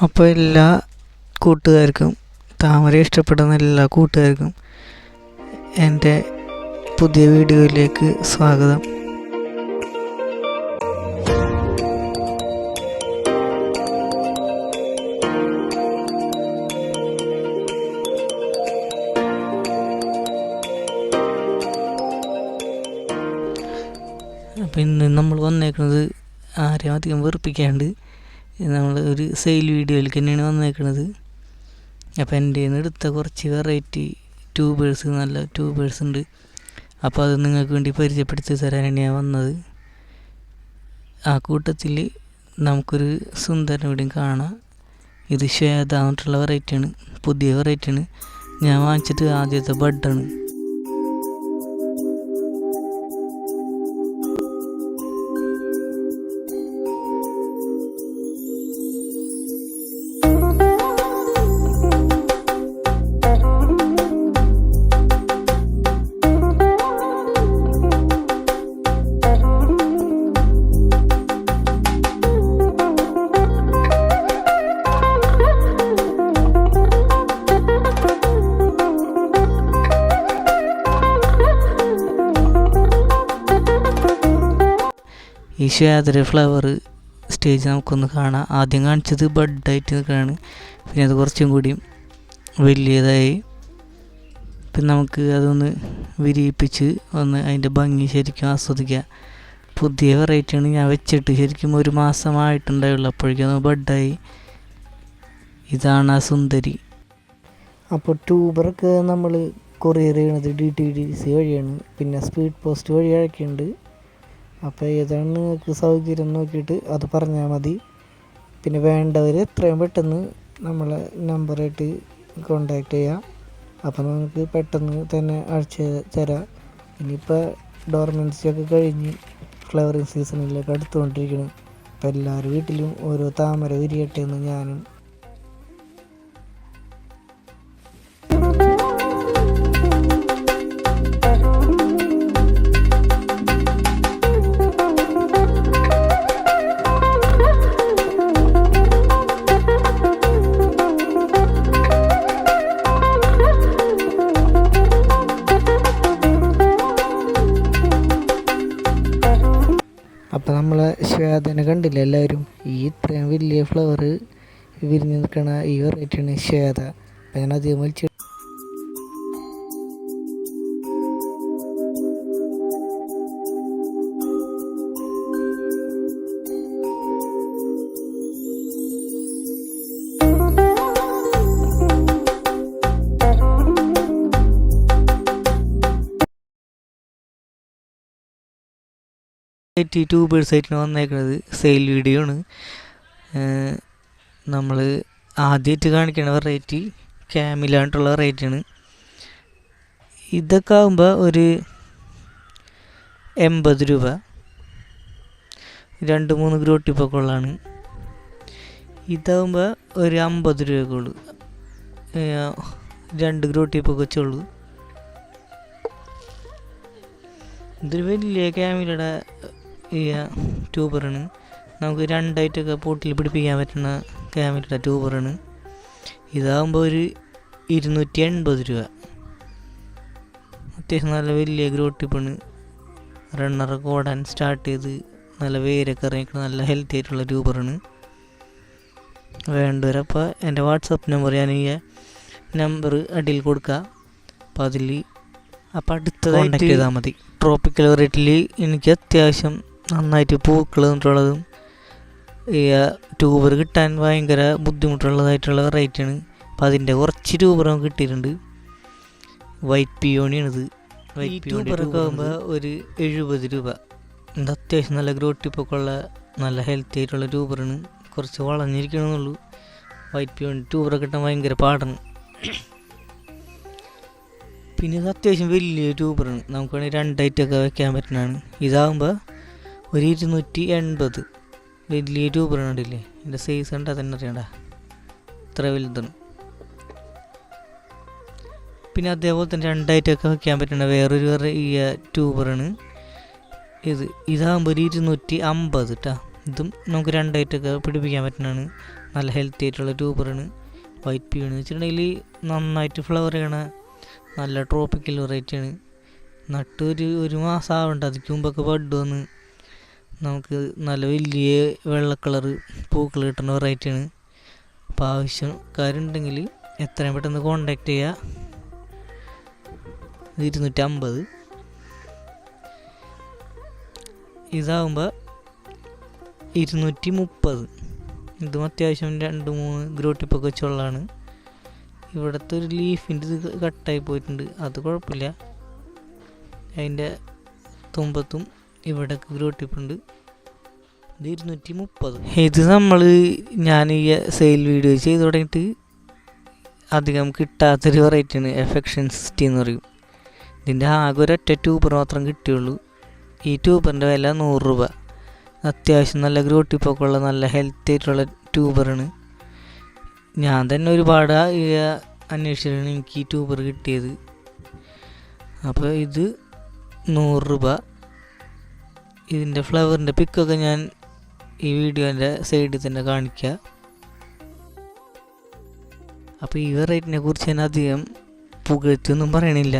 അപ്പോൾ എല്ലാ കൂട്ടുകാർക്കും, താമര ഇഷ്ടപ്പെടുന്ന എല്ലാ കൂട്ടുകാർക്കും എൻ്റെ പുതിയ വീഡിയോയിലേക്ക് സ്വാഗതം. അപ്പോൾ ഇന്ന് നമ്മൾ വന്നേക്കുന്നത് ആരെയും അധികം വെറുപ്പിക്കാണ്ട് നമ്മൾ ഒരു സെയിൽ വീഡിയോയിലേക്ക് തന്നെയാണ് വന്നേക്കുന്നത്. അപ്പോൾ എൻ്റെ നിന്ന് എടുത്ത കുറച്ച് വെറൈറ്റി ട്യൂബേഴ്സ്, നല്ല ട്യൂബേഴ്സ് ഉണ്ട്. അപ്പോൾ അത് നിങ്ങൾക്ക് വേണ്ടി പരിചയപ്പെടുത്തി തരാനാണ് ഞാൻ വന്നത്. ആ കൂട്ടത്തിൽ നമുക്കൊരു സുന്ദരൻ ഇവിടെയും കാണാം. ഇത് ശ്വേത എന്നിട്ടുള്ള വെറൈറ്റിയാണ്, പുതിയ വെറൈറ്റിയാണ്. ഞാൻ വാങ്ങിച്ചിട്ട് ആദ്യത്തെ ബഡാണ്. ഈ ശ്വേതര ഫ്ലവർ സ്റ്റേജ് നമുക്കൊന്ന് കാണാം. ആദ്യം കാണിച്ചത് ബഡായിട്ട് നിൽക്കുകയാണ്, പിന്നെ അത് കുറച്ചും കൂടിയും വലിയതായി. പിന്നെ നമുക്ക് അതൊന്ന് വിരിയിപ്പിച്ച് ഒന്ന് അതിൻ്റെ ഭംഗി ശരിക്കും ആസ്വദിക്കുക. പുതിയ വെറൈറ്റിയാണ് ഞാൻ വെച്ചിട്ട് ശരിക്കും ഒരു മാസമായിട്ടുണ്ടായുള്ളൂ, അപ്പോഴേക്കും അത് ബഡായി. ഇതാണ് ആ സുന്ദരി. അപ്പോൾ ട്യൂബറൊക്കെ നമ്മൾ കൊറിയർ ചെയ്യണത് DTDC വഴിയാണ്, പിന്നെ സ്പീഡ് പോസ്റ്റ് വഴി അയക്കുന്നുണ്ട്. അപ്പോൾ ഏതാണ് നിങ്ങൾക്ക് സൗകര്യം നോക്കിയിട്ട് അത് പറഞ്ഞാൽ മതി. പിന്നെ വേണ്ടവർ എത്രയും പെട്ടെന്ന് നമ്മളെ നമ്പറായിട്ട് കോണ്ടാക്ട് ചെയ്യാം. അപ്പോൾ നമുക്ക് പെട്ടെന്ന് തന്നെ അയച്ച് തരാം. ഇനിയിപ്പോൾ ഡോർമെൻസിയൊക്കെ കഴിഞ്ഞ് ഫ്ലവറിങ് സീസണിലേക്ക് അടുത്തുകൊണ്ടിരിക്കണം. അപ്പോൾ എല്ലാവരും വീട്ടിലും ഓരോ താമര വിരിയട്ടെ എന്ന് ഞാനും. അപ്പോൾ നമ്മളെ ശ്വേതനെ കണ്ടില്ല എല്ലാവരും. ഈ ഇത്രയും വലിയ ഫ്ലവർ വിരിഞ്ഞ് നിൽക്കണ ഈ വെറൈറ്റിയാണ് ശ്വേത. അപ്പം ഞാൻ അധികം വലിച്ച് ട്യൂബേഴ്സ് ആയിട്ടാണ് വന്നേക്കുന്നത്. സെയിൽ വീഡിയോ ആണ്. നമ്മൾ ആദ്യമായിട്ട് കാണിക്കുന്ന വെറൈറ്റി ക്യാമിലായിട്ടുള്ള വെറൈറ്റിയാണ്. ഇതൊക്കെ ആകുമ്പോൾ ഒരു 80 രൂപ, 2-3 ഗ്രോട്ടിപ്പൊക്കെ ഉള്ളതാണ്. ഇതാകുമ്പോൾ ഒരു 50 രൂപക്കുള്ളൂ, 2 ഗ്രോട്ടിപ്പൊക്കെ വെച്ചുള്ളൂ. ഇതൊരു വലിയ ക്യാമിലയുടെ ഈ ട്യൂബറാണ്. നമുക്ക് 2ആയിട്ടൊക്കെ പോട്ടിൽ പിടിപ്പിക്കാൻ പറ്റുന്ന ക്യാമിലയുടെ ട്യൂബറാണ്. ഇതാകുമ്പോൾ ഒരു 280 രൂപ. അത്യാവശ്യം നല്ല വലിയ ഗ്രോട്ടിപ്പാണ്. റണ്ണറൊക്കെ ഓടാൻ സ്റ്റാർട്ട് ചെയ്ത് നല്ല വേരൊക്കെ ഇറങ്ങിക്കുന്ന നല്ല ഹെൽത്തി ആയിട്ടുള്ള ട്യൂബറാണ്. വേണ്ടവരപ്പോൾ എൻ്റെ വാട്സപ്പ് നമ്പർ ഞാൻ ഈ നമ്പർ അടിയിൽ കൊടുക്കുക. അപ്പോൾ അതിൽ അടുത്തതായിട്ട് ചെയ്താൽ മതി. ട്രോപ്പിക്കൽ വെറൈറ്റിയിൽ എനിക്ക് അത്യാവശ്യം നന്നായിട്ട് പൂക്കൾ നിന്നിട്ടുള്ളതും ഈ ട്യൂബർ കിട്ടാൻ ഭയങ്കര ബുദ്ധിമുട്ടുള്ളതായിട്ടുള്ള വെറൈറ്റിയാണ്. അപ്പോൾ അതിൻ്റെ കുറച്ച് ട്യൂബർ നമുക്ക് കിട്ടിയിട്ടുണ്ട്. വൈറ്റ് പിയോണിയാണിത്. വൈറ്റ് ട്യൂബറൊക്കെ ആകുമ്പോൾ ഒരു 70 രൂപ. ഇത് അത്യാവശ്യം നല്ല ഗ്രോട്ടിപ്പൊക്കെ ഉള്ള നല്ല ഹെൽത്തി ആയിട്ടുള്ള ട്യൂബറാണ്. കുറച്ച് വളഞ്ഞിരിക്കണമെന്നുള്ളൂ. വൈറ്റ് പിയോണി ട്യൂബറൊക്കെ കിട്ടാൻ ഭയങ്കര പാടാണ്. പിന്നെ ഇത് അത്യാവശ്യം വലിയ ട്യൂബറാണ്. നമുക്ക് വേണമെങ്കിൽ 2ആയിട്ടൊക്കെ വെക്കാൻ പറ്റുന്നതാണ്. ഇതാകുമ്പോൾ ഒരു 280. വലിയ ട്യൂബറാണ്. കണ്ടില്ലേ, ഇതിൻ്റെ സൈസ് കണ്ടാൽ തന്നെ അറിയണ്ട, ഇത്ര വലുതാണ്. പിന്നെ അതേപോലെ തന്നെ 2ആയിട്ടൊക്കെ വെക്കാൻ പറ്റുന്ന വേറൊരു ഈ ട്യൂബറാണ് ഇത്. ഇതാകുമ്പോൾ ഒരു 250 കേട്ടോ. ഇതും നമുക്ക് 2ആയിട്ടൊക്കെ പിടിപ്പിക്കാൻ പറ്റുന്നതാണ്. നല്ല ഹെൽത്തി ആയിട്ടുള്ള ട്യൂബറാണ്. വൈറ്റ് പീ എന്ന് വെച്ചിട്ടുണ്ടെങ്കിൽ നന്നായിട്ട് ഫ്ലവർ ചെയ്യണ നല്ല ട്രോപ്പിക്കൽ വെറൈറ്റിയാണ്. നട്ട് ഒരു മാസം ആവണ്ട, അതിക്ക് മുമ്പൊക്കെ ബഡ് വന്ന് നമുക്ക് നല്ല വലിയ വെള്ള കളറ് പൂക്കൾ കിട്ടുന്ന വെറൈറ്റിയാണ്. അപ്പോൾ ആവശ്യക്കാരുണ്ടെങ്കിൽ എത്രയും പെട്ടെന്ന് കോണ്ടാക്ട് ചെയ്യുക. 250. ഇതാകുമ്പോൾ 230. ഇതും അത്യാവശ്യം 2-3 ഗ്രോ ടിപ്പൊക്കെ വെച്ചുള്ളതാണ്. ഇവിടുത്തെ ഒരു ലീഫിൻ്റെ ഇത് കട്ടായി പോയിട്ടുണ്ട്, അത് കുഴപ്പമില്ല. അതിൻ്റെ തുമ്പത്തും ഇവിടെ ഗ്രോ ടിപ്പുണ്ട്. ഇത് 230. ഇത് ഞാൻ ഈ സെയിൽ വീഡിയോ ചെയ്ത് തുടങ്ങിയിട്ട് അധികം കിട്ടാത്തൊരു വെറൈറ്റിയാണ്. എഫെക്ഷൻ 60 എന്ന് പറയും. ഇതിൻ്റെ ആകെ ഒരൊറ്റ ട്യൂബർ മാത്രം കിട്ടിയുള്ളൂ. ഈ ട്യൂബറിൻ്റെ വില 100 രൂപ. അത്യാവശ്യം നല്ല ഗ്രോ ടിപ്പൊക്കെ ഉള്ള നല്ല ഹെൽത്തി ആയിട്ടുള്ള ട്യൂബറാണ്. ഞാൻ തന്നെ ഒരുപാട് അന്വേഷിച്ചിട്ടാണ് എനിക്ക് ഈ ട്യൂബർ കിട്ടിയത്. അപ്പോൾ ഇത് 100 രൂപ. ഇതിൻ്റെ ഫ്ലവറിൻ്റെ പിക്കൊക്കെ ഞാൻ ഈ വീഡിയോൻ്റെ സൈഡിൽ തന്നെ കാണിക്കുക. അപ്പോൾ ഈ വെറൈറ്റിനെ കുറിച്ച് ഞാൻ അധികം പുകഴ്ത്തൊന്നും പറയണില്ല,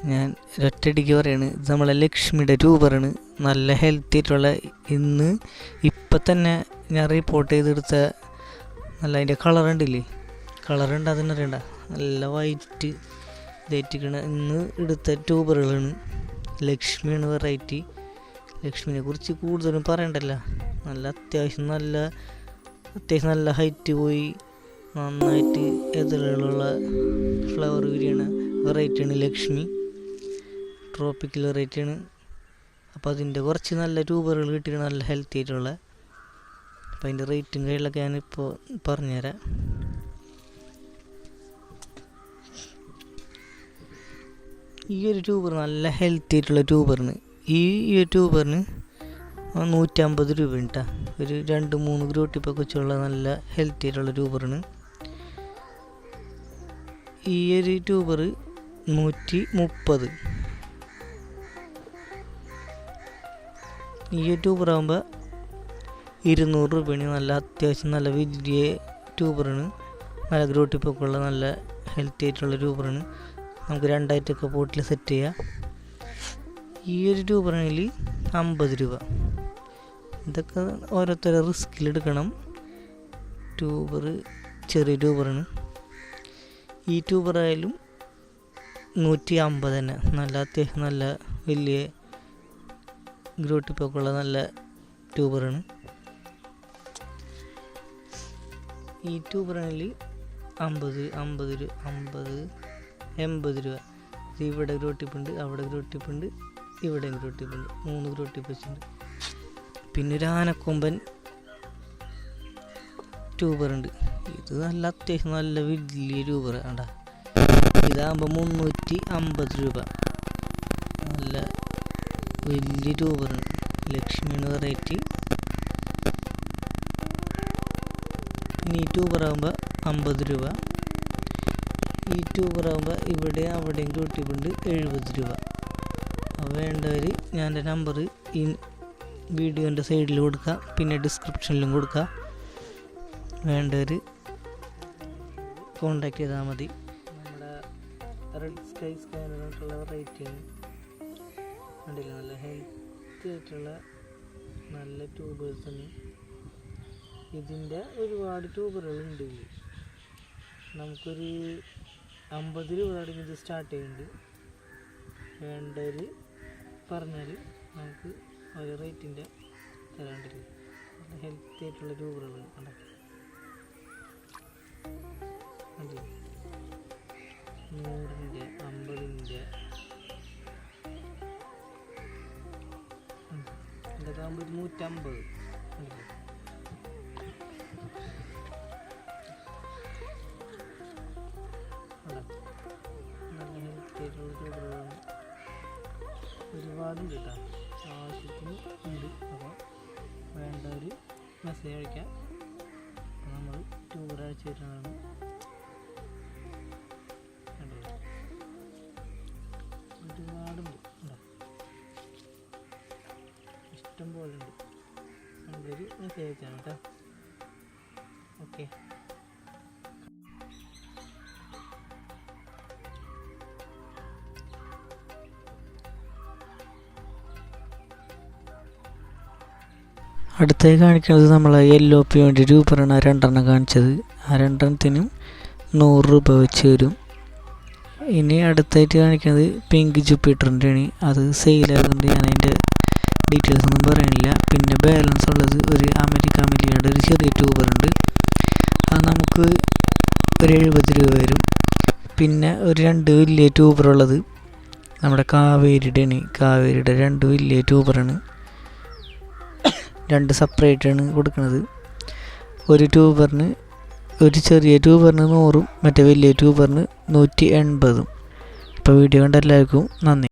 ഞാൻ ഒറ്റയടിക്ക് പറയാണ്. ഇത് നമ്മളെ ലക്ഷ്മിയുടെ ട്യൂബറാണ്. നല്ല ഹെൽത്തി ആയിട്ടുള്ള ഇപ്പം തന്നെ ഞാൻ റിപ്പോർട്ട് ചെയ്തെടുത്ത നല്ല അതിൻ്റെ കളറുണ്ടില്ലേ, കളറുണ്ട് അതിനറിയണ്ട, നല്ല വൈറ്റ് ഇതായിട്ടിരിക്കണ ഇന്ന് എടുത്ത ട്യൂബറുകളാണ്. ലക്ഷ്മിയാണ് വെറൈറ്റി. ലക്ഷ്മിനെ കുറിച്ച് കൂടുതലും പറയണ്ടല്ലോ. അത്യാവശ്യം നല്ല ഹൈറ്റ് പോയി നന്നായിട്ട് എതിരുകളുള്ള ഫ്ലവർ വിരിയണ വെറൈറ്റിയാണ് ലക്ഷ്മി. ട്രോപ്പിക്കൽ വെറൈറ്റിയാണ്. അപ്പോൾ അതിൻ്റെ കുറച്ച് നല്ല ട്യൂബറുകൾ കിട്ടിയിട്ട് നല്ല ഹെൽത്തി ആയിട്ടുള്ള. അപ്പോൾ അതിൻ്റെ റേറ്റും കാര്യങ്ങളൊക്കെ ഞാനിപ്പോൾ പറഞ്ഞുതരാം. ഈ ഒരു ട്യൂബർ നല്ല ഹെൽത്തി ആയിട്ടുള്ള ട്യൂബറിന് ഈ ട്യൂബറിന് 150 രൂപ കേട്ടോ. ഒരു 2-3 ഗ്രോ ടിപ്പൊക്കെ വെച്ചുള്ള നല്ല ഹെൽത്തി ആയിട്ടുള്ള ട്യൂബറാണ്. ഈ ഒരു ട്യൂബർ 130. ഈ ട്യൂബർ ആകുമ്പോൾ 200 രൂപയാണ്. നല്ല അത്യാവശ്യം നല്ല വലിയ ട്യൂബറാണ്. നല്ല ഗ്രോ ടിപ്പൊക്കെ ഉള്ള നല്ല ഹെൽത്തി ആയിട്ടുള്ള ട്യൂബറാണ്. നമുക്ക് 2 പോട്ടിൽ സെറ്റ് ചെയ്യാം. ഈ ഒരു ട്യൂബറാണെങ്കിൽ 50 രൂപ. ഇതൊക്കെ ഓരോരുത്തരെ റിസ്കിലെടുക്കണം. ട്യൂബർ ചെറിയ ട്യൂബറാണ്. ഈ ട്യൂബറായാലും 150 തന്നെ. അത്യാവശ്യം നല്ല വലിയ ഗ്രോ ടിപ്പൊക്കെ ഉള്ള നല്ല ട്യൂബറാണ്. ഈ ട്യൂബറാണെങ്കിൽ 80 രൂപ. ഇവിടെ ഗ്രോ ടിപ്പുണ്ട്, അവിടെ ഗ്രോ ടിപ്പുണ്ട്, ഇവിടെ ഗ്രോ ടിപ്പുണ്ട്. 3 ഗ്രോ ടിപ്പ് വെച്ചിട്ടുണ്ട്. പിന്നെ ഒരു ആനക്കൊമ്പൻ ട്യൂബറുണ്ട്. ഇത് അത്യാവശ്യം നല്ല വലിയ ട്യൂബർ ആണ്ടാ. ഇതാകുമ്പോൾ 350 രൂപ. നല്ല വലിയ ട്യൂബറാണ്. ലക്ഷ്മിയാണ് വെറൈറ്റി. പിന്നെ ഈ ട്യൂബറാകുമ്പോൾ 50 രൂപ. ഈ ട്യൂബറാകുമ്പോൾ ഇവിടെ അവിടെയും ഗ്രോ ടിപ്പുണ്ട്, 70 രൂപ. അപ്പോൾ വേണ്ടവർ ഞാൻ എൻ്റെ നമ്പർ ഈ വീഡിയോൻ്റെ സൈഡിൽ കൊടുക്കുക, പിന്നെ ഡിസ്ക്രിപ്ഷനിലും കൊടുക്കുക. വേണ്ടവർ കോണ്ടാക്ട് ചെയ്താൽ മതി. നമ്മുടെ റെഡ് സ്കൈ സ്കാനറിനുള്ള വെറൈറ്റിയാണ്. കണ്ടില്ല, നല്ല ഹെൽത്തി ആയിട്ടുള്ള നല്ല ട്യൂബേഴ്സാണ്. ഇതിൻ്റെ ഒരുപാട് ട്യൂബറുകളുണ്ട്. നമുക്കൊരു 50 രൂപ തുടങ്ങി ഇത് സ്റ്റാർട്ട് ചെയ്യുന്നുണ്ട്. വേണ്ടവർ പറഞ്ഞാൽ നമുക്ക് ഒരു റേറ്റിൻ്റെ തരാണ്ടില്ല. നല്ല ഹെൽത്തി ആയിട്ടുള്ള ട്യൂബറുകൾ ഉണ്ടാക്കി 100-ൻ്റെ 50-ൻ്റെ ഇതൊക്കെ ആകുമ്പോൾ 150. നല്ല ഹെൽത്തി ആയിട്ടുള്ള ട്യൂബറുകളാണ്. ഒരുപാടുണ്ട് കേട്ടോ, ആവശ്യത്തിന് ഉണ്ട്. അപ്പോൾ വേണ്ടവർ മെസ്സേജ് അയക്കാം. നമ്മൾ ട്യൂബർ അയച്ചു തരുന്നതാണ്. ഒരുപാടുണ്ട്, ഇഷ്ടം പോലെ ഉണ്ട്. നല്ലൊരു മെസ്സേജ് അയച്ചാണ് കേട്ടോ. ഓക്കെ. അടുത്തായി കാണിക്കുന്നത് നമ്മളെ LOP വേണ്ടി രൂപയാണ് 2 കാണിച്ചത്. ആ 2 100 രൂപ വെച്ച് വരും. ഇനി അടുത്തായിട്ട് കാണിക്കുന്നത് പിങ്ക് ജൂപ്പിറ്ററിൻ്റെ ആണ്. അത് സെയിലായതുകൊണ്ട് ഞാൻ അതിൻ്റെ ഡീറ്റെയിൽസ് ഒന്നും പറയുന്നില്ല. പിന്നെ ബാലൻസ് ഉള്ളത് ഒരു അമേരിക്ക മില്ലിയുടെ ഒരു ചെറിയ ട്യൂബറുണ്ട്. അത് നമുക്ക് ഒരു 70 രൂപ വരും. പിന്നെ ഒരു 2 വലിയ ട്യൂബറുള്ളത് നമ്മുടെ കാവേരിയുടെ ആണ്. കാവേരിയുടെ 2 വലിയ ട്യൂബറാണ്. 2 സെപ്പറേറ്റാണ് കൊടുക്കുന്നത്. ഒരു ട്യൂബറിന്, ഒരു ചെറിയ ട്യൂബറിന് 100ഉം മറ്റേ വലിയ ട്യൂബറിന് 180ഉം. അപ്പോൾ വീഡിയോ കണ്ട എല്ലാവർക്കും നന്ദി.